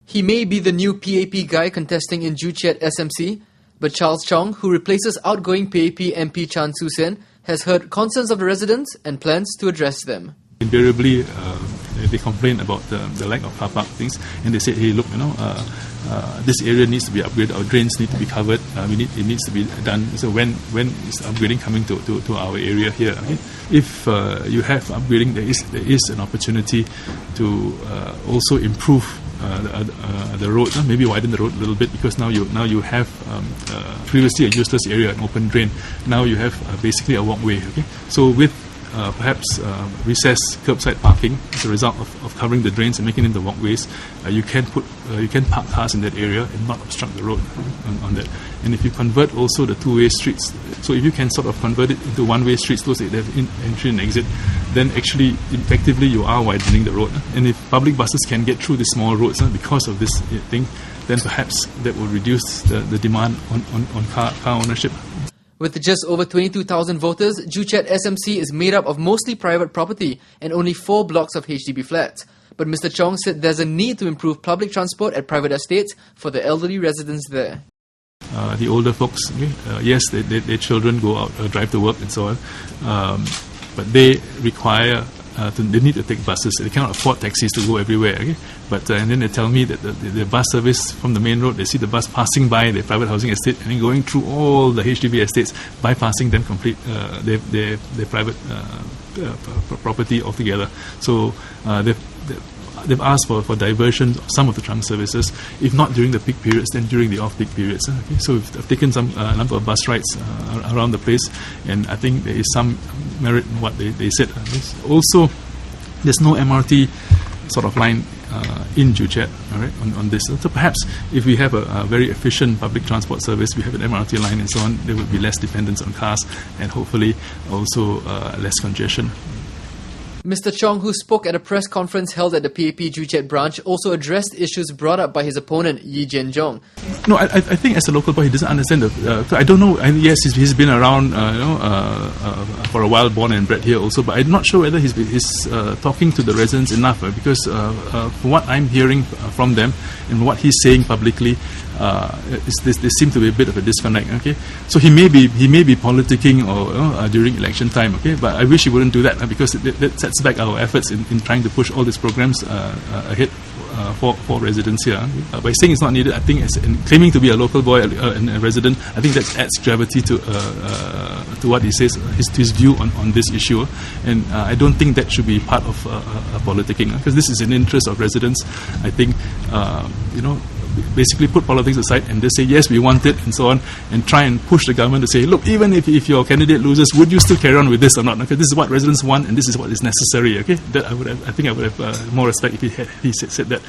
He may be the new PAP guy contesting in Joo Chiat SMC, but Charles Chong, who replaces outgoing PAP MP Chan Soo-sen, has heard concerns of the residents and plans to address them. Invariably, they complain about the lack of car park things, and they say, hey, look, this area needs to be upgraded, our drains need to be covered, it needs to be done. So when is upgrading coming to our area here? Okay? If you have upgrading, there is an opportunity to also improve the road, maybe widen the road a little bit, because now you have previously a useless area, an open drain. Now you have basically a walkway. Okay, so with perhaps recessed curbside parking as a result of covering the drains and making it into walkways, you can park cars in that area and not obstruct the road on that. And if you convert also the two-way streets, so if you can sort of convert it into one-way streets, those that have entry and exit, then actually effectively you are widening the road. And if public buses can get through the small roads because of this thing, then perhaps that will reduce the demand on car ownership. With just over 22,000 voters, Joo Chiat SMC is made up of mostly private property and only 4 blocks of HDB flats. But Mr. Chong said there's a need to improve public transport at private estates for the elderly residents there. The older folks, yes, their children go out, drive to work and so on, but they require, they need to take buses. They cannot afford taxis to go everywhere. Okay? But and then they tell me that the bus service from the main road, they see the bus passing by their private housing estate and then going through all the HDB estates, bypassing them complete their private property altogether. So they've asked for diversion of some of the trunk services, if not during the peak periods, then during the off-peak periods. Okay? So we've taken some number of bus rides around the place, and I think there is some merit in what they said. Also, there's no MRT sort of line in Joo Chiat, all right, on this. So perhaps if we have a very efficient public transport service, we have an MRT line and so on, there would be less dependence on cars and hopefully also less congestion. Mr. Chong, who spoke at a press conference held at the PAP Joo Chiat branch, also addressed issues brought up by his opponent, Yee Jian-jong. No, I think as a local boy, he doesn't understand I don't know. Yes, he's been around, for a while, born and bred here also. But I'm not sure whether he's talking to the residents enough, because from what I'm hearing from them and what he's saying publicly, there seems to be a bit of a disconnect. Okay, so he may be politicking or during election time. Okay, but I wish he wouldn't do that, because that sets back our efforts in trying to push all these programs ahead for residents here. By saying it's not needed, I think, and claiming to be a local boy and a resident, I think that adds gravity to what he says, his view on this issue. And I don't think that should be part of politicking, because this is in interest of residents. I think basically put politics aside and just say yes, we want it and so on, and try and push the government to say, look, even if your candidate loses, would you still carry on with this or not? Okay, this is what residents want and this is what is necessary. Okay, that I think I would have more respect if he said that.